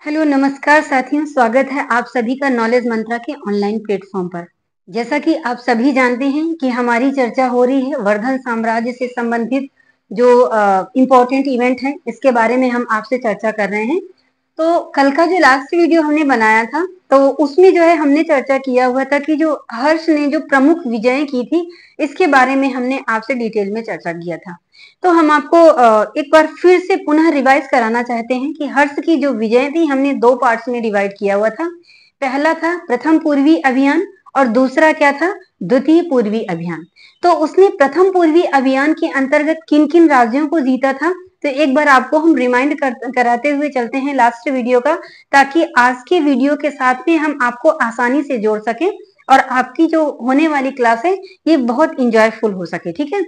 Hello नमस्कार साथियों, स्वागत है आप सभी का नॉलेज मंत्रा के ऑनलाइन प्लेटफॉर्म पर। जैसा कि आप सभी जानते हैं कि हमारी चर्चा हो रही है वर्धन साम्राज्य से संबंधित जो इम्पोर्टेंट इवेंट है इसके बारे में हम आपसे चर्चा कर रहे हैं। तो कल का जो लास्ट वीडियो हमने बनाया था तो उसमें जो है हमने चर्चा किया हुआ था कि जो हर्ष ने जो प्रमुख विजय की थी इसके बारे में हमने आपसे डिटेल में चर्चा किया था। तो हम आपको एक बार फिर से पुनः रिवाइज कराना चाहते हैं कि हर्ष की जो विजय थी हमने दो पार्ट्स में डिवाइड किया हुआ था। पहला था प्रथम पूर्वी अभियान और दूसरा क्या था, द्वितीय पूर्वी अभियान। तो उसने प्रथम पूर्वी अभियान के अंतर्गत किन किन राज्यों को जीता था, तो एक बार आपको हम रिमाइंड कराते हुए चलते हैं लास्ट वीडियो का, ताकि आज के वीडियो के साथ में हम आपको आसानी से जोड़ सके और आपकी जो होने वाली क्लास है ये बहुत इंजॉयफुल हो सके। ठीक है,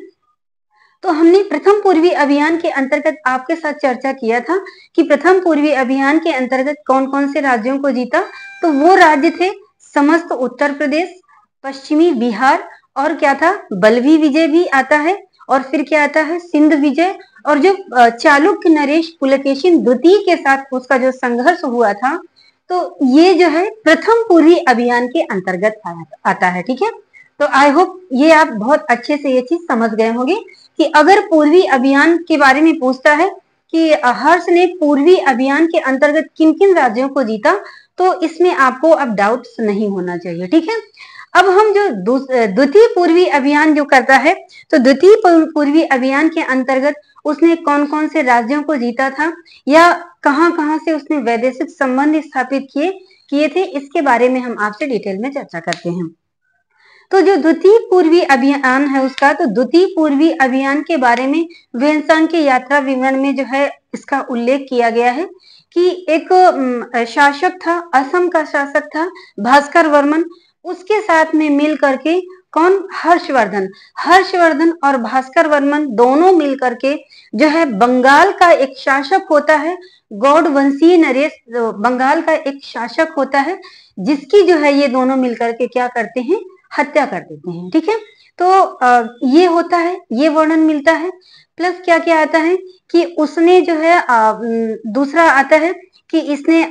तो हमने प्रथम पूर्वी अभियान के अंतर्गत आपके साथ चर्चा किया था कि प्रथम पूर्वी अभियान के अंतर्गत कौन कौन से राज्यों को जीता। तो वो राज्य थे समस्त उत्तर प्रदेश, पश्चिमी बिहार, और क्या था, बल्वी विजय भी आता है, और फिर क्या आता है, सिंध विजय, और जो चालुक्य नरेश पुलकेशिन द्वितीय के साथ उसका जो संघर्ष हुआ था, तो ये जो है प्रथम पूर्वी अभियान के अंतर्गत आता है। ठीक है, तो आई होप ये आप बहुत अच्छे से ये चीज समझ गए होंगे कि अगर पूर्वी अभियान के बारे में पूछता है कि हर्ष ने पूर्वी अभियान के अंतर्गत किन किन राज्यों को जीता, तो इसमें आपको अब डाउट्स नहीं होना चाहिए। ठीक है, अब हम जो द्वितीय पूर्वी अभियान जो करता है, तो द्वितीय पूर्वी अभियान के अंतर्गत उसने कौन कौन से राज्यों को जीता था या कहां कहां से उसने वैदेशिक संबंध स्थापित किए थे, इसके बारे में हम आपसे डिटेल में चर्चा करते हैं। तो जो द्वितीय पूर्वी अभियान है उसका, तो द्वितीय पूर्वी अभियान के बारे में वेन्सांग के यात्रा विवरण में जो है इसका उल्लेख किया गया है कि एक शासक था, असम का शासक था भास्कर वर्मन, उसके साथ में मिल करके कौन, हर्षवर्धन और भास्कर वर्मन दोनों मिल करके जो है बंगाल का एक शासक होता है गौड़वंशीय नरेश, बंगाल का एक शासक होता है जिसकी जो है ये दोनों मिलकर के क्या करते हैं, हत्या कर देते हैं। ठीक है, तो ये होता है, ये वर्णन मिलता है। प्लस क्या क्या आता है कि उसने जो है दूसरा आता है कि इसने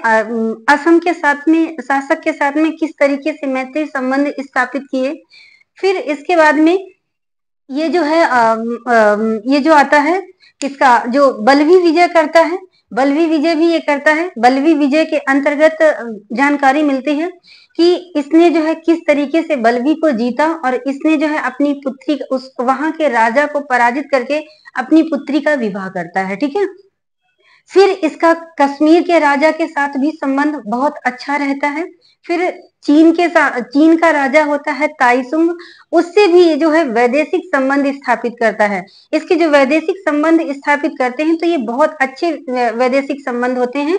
असम के साथ में, शासक के साथ में किस तरीके से मैत्री संबंध स्थापित किए। फिर इसके बाद में ये जो है ये जो आता है किसका, जो बल्वी विजय करता है, बल्वी विजय भी ये करता है। बल्वी विजय के अंतर्गत जानकारी मिलती है कि इसने जो है किस तरीके से बल्वी को जीता और इसने जो है अपनी पुत्री, उस वहां के राजा को पराजित करके अपनी पुत्री का विवाह करता है। ठीक है, फिर इसका कश्मीर के राजा के साथ भी संबंध बहुत अच्छा रहता है। फिर चीन के साथ, चीन का राजा होता है ताइसुंग, उससे भी ये जो है वैदेशिक संबंध स्थापित करता है। इसके जो वैदेशिक संबंध स्थापित करते हैं तो ये बहुत अच्छे वैदेशिक संबंध होते हैं।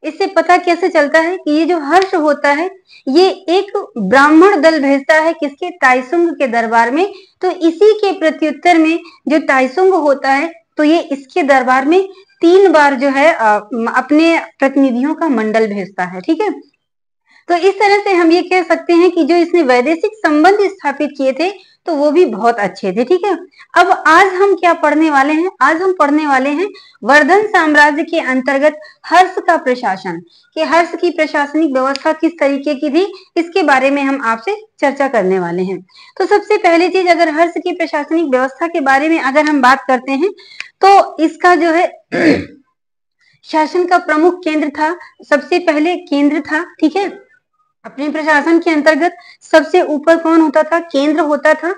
इससे पता कैसे चलता है कि ये जो हर्ष होता है ये एक ब्राह्मण दल भेजता है किसके, ताइसुंग के दरबार में। तो इसी के प्रत्युत्तर में जो ताइसुंग होता है तो ये इसके दरबार में 3 बार जो है अपने प्रतिनिधियों का मंडल भेजता है। ठीक है, तो इस तरह से हम ये कह सकते हैं कि जो इसने वैदेशिक संबंध स्थापित किए थे तो वो भी बहुत अच्छे थे। ठीक है, अब आज हम क्या पढ़ने वाले हैं, आज हम पढ़ने वाले हैं वर्धन साम्राज्य के अंतर्गत हर्ष का प्रशासन, कि हर्ष की प्रशासनिक व्यवस्था किस तरीके की थी, इसके बारे में हम आपसे चर्चा करने वाले हैं। तो सबसे पहली चीज, अगर हर्ष की प्रशासनिक व्यवस्था के बारे में अगर हम बात करते हैं तो इसका जो है शासन का प्रमुख केंद्र था, सबसे पहले केंद्र था। ठीक है, अपने प्रशासन के अंतर्गत सबसे ऊपर कौन होता था, केंद्र होता था।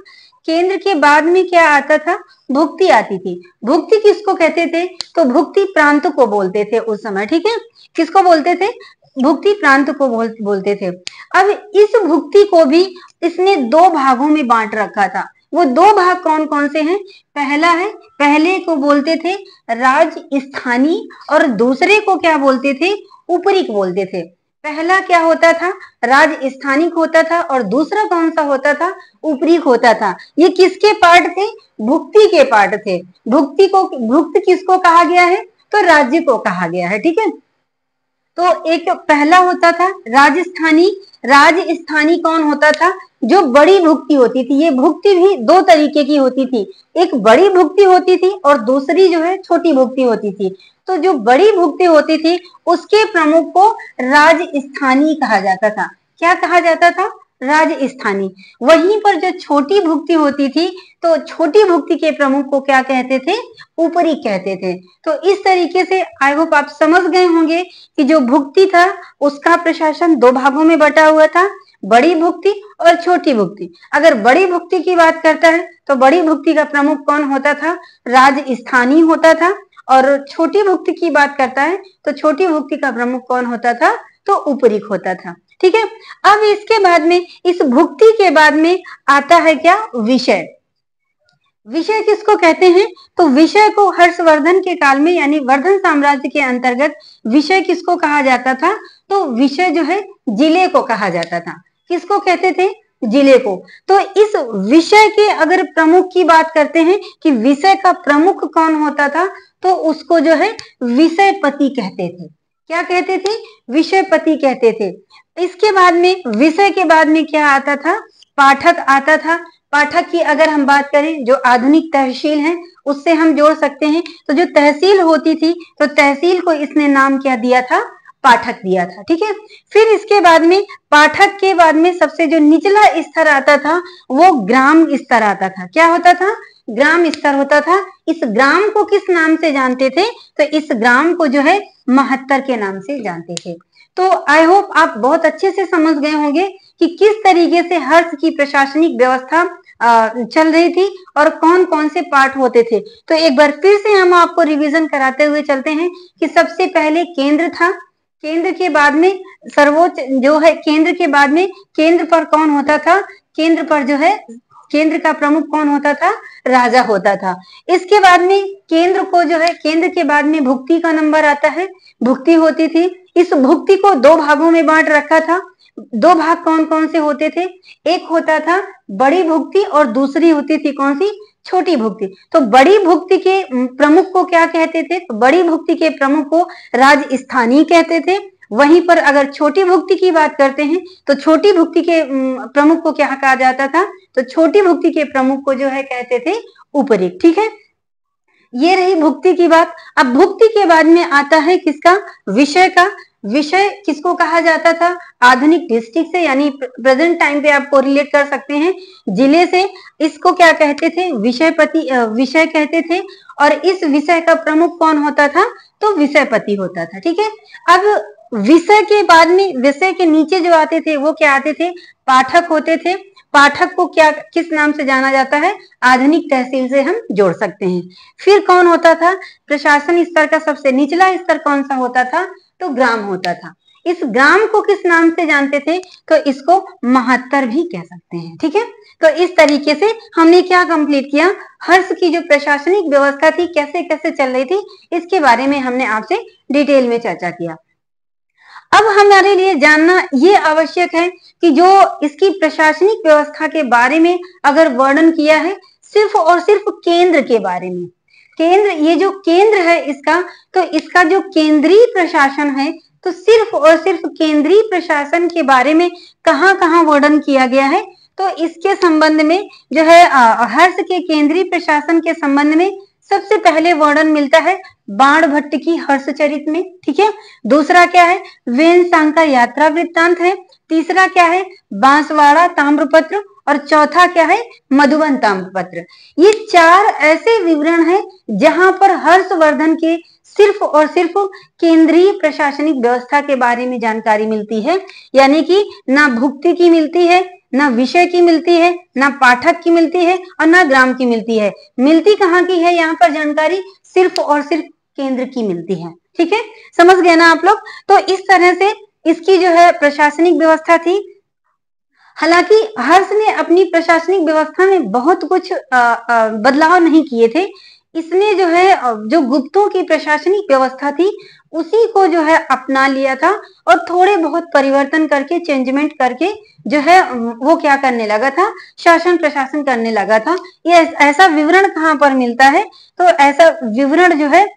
केंद्र के बाद में क्या आता था, भुक्ति आती थी। भुक्ति किसको कहते थे, तो भुक्ति प्रांत को बोलते थे उस समय। ठीक है, किसको बोलते थे, भुक्ति प्रांत को बोलते थे। अब इस भुक्ति को भी इसने 2 भागों में बांट रखा था। वो 2 भाग कौन कौन से हैं, पहला है, पहले को बोलते थे राजस्थानी और दूसरे को क्या बोलते थे, उपरीक बोलते थे। पहला क्या होता था, राजस्थानिक होता था और दूसरा कौन सा होता था, उपरीक होता था। ये किसके पार्ट थे, भुक्ति के पार्ट थे। भुक्ति को, भुक्त किसको कहा गया है, तो राज्य को कहा गया है। ठीक है, तो एक पहला होता था राजस्थानी। राजस्थानी कौन होता था, जो बड़ी भुक्ति होती थी, ये भुक्ति भी दो तरीके की होती थी, एक बड़ी भुक्ति होती थी और दूसरी जो है छोटी भुक्ति होती थी। तो जो बड़ी भुक्ति होती थी उसके प्रमुख को राजस्थानी कहा जाता था। क्या कहा जाता था? राजस्थानी। वहीं पर जो छोटी भुक्ति होती थी तो छोटी भुक्ति के प्रमुख को क्या कहते थे? ऊपरी कहते थे। तो इस तरीके से आई होप आप समझ गए होंगे कि जो भुक्ति था उसका प्रशासन दो भागों में बटा हुआ था, बड़ी भुक्ति और छोटी भुक्ति। अगर बड़ी भुक्ति की बात करता है तो बड़ी भुक्ति का प्रमुख कौन होता था? राजस्थानी होता था। और छोटी भुक्ति की बात करता है तो छोटी भुक्ति का प्रमुख कौन होता था? तो ऊपरीक होता था। ठीक है। अब इसके बाद में, इस भुक्ति के बाद में आता है क्या? विषय। विषय किसको कहते हैं? तो विषय को हर्षवर्धन के काल में यानी वर्धन साम्राज्य के अंतर्गत विषय किसको कहा जाता था? तो विषय जो है जिले को कहा जाता था। किसको कहते थे? जिले को। तो इस विषय के अगर प्रमुख की बात करते हैं कि विषय का प्रमुख कौन होता था, तो उसको जो है विषयपति कहते थे। क्या कहते थे? विषयपति कहते थे। इसके बाद में, विषय के बाद में क्या आता था? पाठक आता था। पाठक की अगर हम बात करें, जो आधुनिक तहसील है उससे हम जोड़ सकते हैं। तो जो तहसील होती थी तो तहसील को इसने नाम क्या दिया था? पाठक दिया था। ठीक है। फिर इसके बाद में, पाठक के बाद में सबसे जो निचला स्तर आता था वो ग्राम स्तर आता था। क्या होता था? ग्राम स्तर होता था। इस ग्राम को किस नाम से जानते थे? तो इस ग्राम को जो है महत्तर के नाम से जानते थे। तो आई होप आप बहुत अच्छे से समझ गए होंगे कि किस तरीके से हर्ष की प्रशासनिक व्यवस्था चल रही थी और कौन कौन से पार्ट होते थे। तो एक बार फिर से हम आपको रिवीजन कराते हुए चलते हैं कि सबसे पहले केंद्र था। केंद्र के बाद में सर्वोच्च जो है, केंद्र के बाद में केंद्र पर कौन होता था? केंद्र पर जो है, केंद्र का प्रमुख कौन होता था? राजा होता था। इसके बाद में केंद्र को जो है, केंद्र के बाद में भुक्ति का नंबर आता है, भुक्ति होती थी। इस भुक्ति को दो भागों में बांट रखा था। दो भाग कौन कौन से होते थे? एक होता था बड़ी भुक्ति और दूसरी होती थी कौन सी? छोटी भुक्ति। तो बड़ी भुक्ति के प्रमुख को क्या कहते थे? तो बड़ी भुक्ति के प्रमुख को राजस्थानी कहते थे। वहीं पर अगर छोटी भुक्ति की बात करते हैं तो छोटी भुक्ति के प्रमुख को क्या कहा जाता था? तो छोटी भुक्ति के प्रमुख को जो है कहते थे ऊपरी। ठीक है। ये रही भुक्ति की बात। अब भुक्ति के बाद में आता है किसका? विषय का। विषय किसको कहा जाता था? आधुनिक डिस्ट्रिक्ट से यानी प्रेजेंट टाइम पे आप कोरिलेट कर सकते हैं जिले से। इसको क्या कहते थे? विषयपति, विषय कहते थे। और इस विषय का प्रमुख कौन होता था? तो विषयपति होता था। ठीक है। अब विषय के बाद में, विषय के नीचे जो आते थे वो क्या आते थे? पाठक होते थे। पाठक को क्या, किस नाम से जाना जाता है? आधुनिक तहसील से हम जोड़ सकते हैं। फिर कौन होता था? प्रशासन स्तर का सबसे निचला स्तर कौन सा होता था? तो ग्राम होता था। इस ग्राम को किस नाम से जानते थे? तो इसको महत्तर भी कह सकते हैं। ठीक है। तो इस तरीके से हमने क्या कंप्लीट किया? हर्ष की जो प्रशासनिक व्यवस्था थी कैसे कैसे चल रही थी, इसके बारे में हमने आपसे डिटेल में चर्चा किया। अब हमारे लिए जानना ये आवश्यक है कि जो इसकी प्रशासनिक व्यवस्था के बारे में अगर वर्णन किया है सिर्फ और सिर्फ केंद्र के बारे में, केंद्र, ये जो केंद्र है इसका, तो इसका जो केंद्रीय प्रशासन है, तो सिर्फ और सिर्फ केंद्रीय प्रशासन के बारे में कहाँ कहाँ वर्णन किया गया है? तो इसके संबंध में जो है हर्ष के केंद्रीय प्रशासन के संबंध में सबसे पहले वर्णन मिलता है बाणभट्ट की हर्षचरित में। ठीक है। दूसरा क्या है? वेनसांकर यात्रा वृत्तांत है। तीसरा क्या है? बांसवाड़ा ताम्रपत्र। और चौथा क्या है? मधुबन ताम्रपत्र। ये चार ऐसे विवरण हैं जहां पर हर्षवर्धन के सिर्फ और सिर्फ केंद्रीय प्रशासनिक व्यवस्था के बारे में जानकारी मिलती है। यानी कि ना भुक्ति की मिलती है, ना विषय की मिलती है, ना पाठक की मिलती है और ना ग्राम की मिलती है। मिलती कहाँ की है यहाँ पर जानकारी? सिर्फ और सिर्फ केंद्र की मिलती है। ठीक है। समझ गए ना आप लोग? तो इस तरह से इसकी जो है प्रशासनिक व्यवस्था थी। हालांकि हर्ष ने अपनी प्रशासनिक व्यवस्था में बहुत कुछ बदलाव नहीं किए थे। इसने जो है जो गुप्तों की प्रशासनिक व्यवस्था थी उसी को जो है अपना लिया था और थोड़े बहुत परिवर्तन करके, चेंजमेंट करके जो है वो क्या करने लगा था? शासन प्रशासन करने लगा था। ये ऐसा विवरण कहाँ पर मिलता है? तो ऐसा विवरण जो है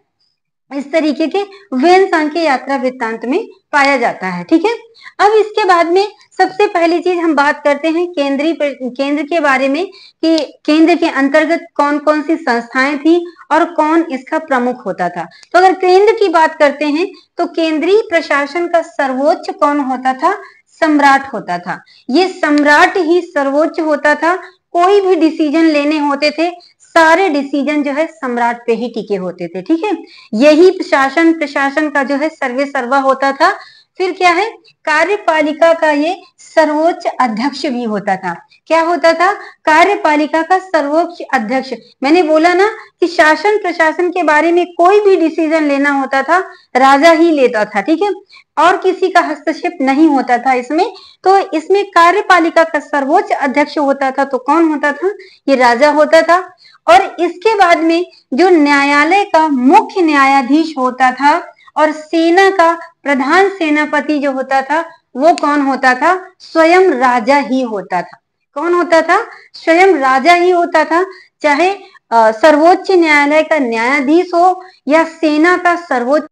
इस तरीके के वेन के यात्रा वृत्तांत में पाया जाता है। ठीक है, अब इसके बाद में सबसे पहली चीज हम बात करते हैं केंद्र के बारे में कि केंद्र के अंतर्गत कौन कौन सी संस्थाएं थी और कौन इसका प्रमुख होता था। तो अगर केंद्र की बात करते हैं तो केंद्रीय प्रशासन का सर्वोच्च कौन होता था? सम्राट होता था। ये सम्राट ही सर्वोच्च होता था। कोई भी डिसीजन लेने होते थे, सारे डिसीजन जो है सम्राट पे ही टिके होते थे। ठीक है, यही शासन प्रशासन का जो है सर्वे सर्वा होता था। फिर क्या है, कार्यपालिका का ये सर्वोच्च अध्यक्ष भी होता था। क्या होता था? कार्यपालिका का सर्वोच्च अध्यक्ष। मैंने बोला ना कि शासन प्रशासन के बारे में कोई भी डिसीजन लेना होता था, राजा ही लेता था। ठीक है, और किसी का हस्तक्षेप नहीं होता था इसमें। तो इसमें कार्यपालिका का सर्वोच्च अध्यक्ष होता था, तो कौन होता था? ये राजा होता था। और इसके बाद में जो न्यायालय का मुख्य न्यायाधीश होता था और सेना का प्रधान सेनापति जो होता था, वो कौन होता था? स्वयं राजा ही होता था। कौन होता था? स्वयं राजा ही होता था। चाहे सर्वोच्च न्यायालय का न्यायाधीश हो या सेना का सर्वोच्च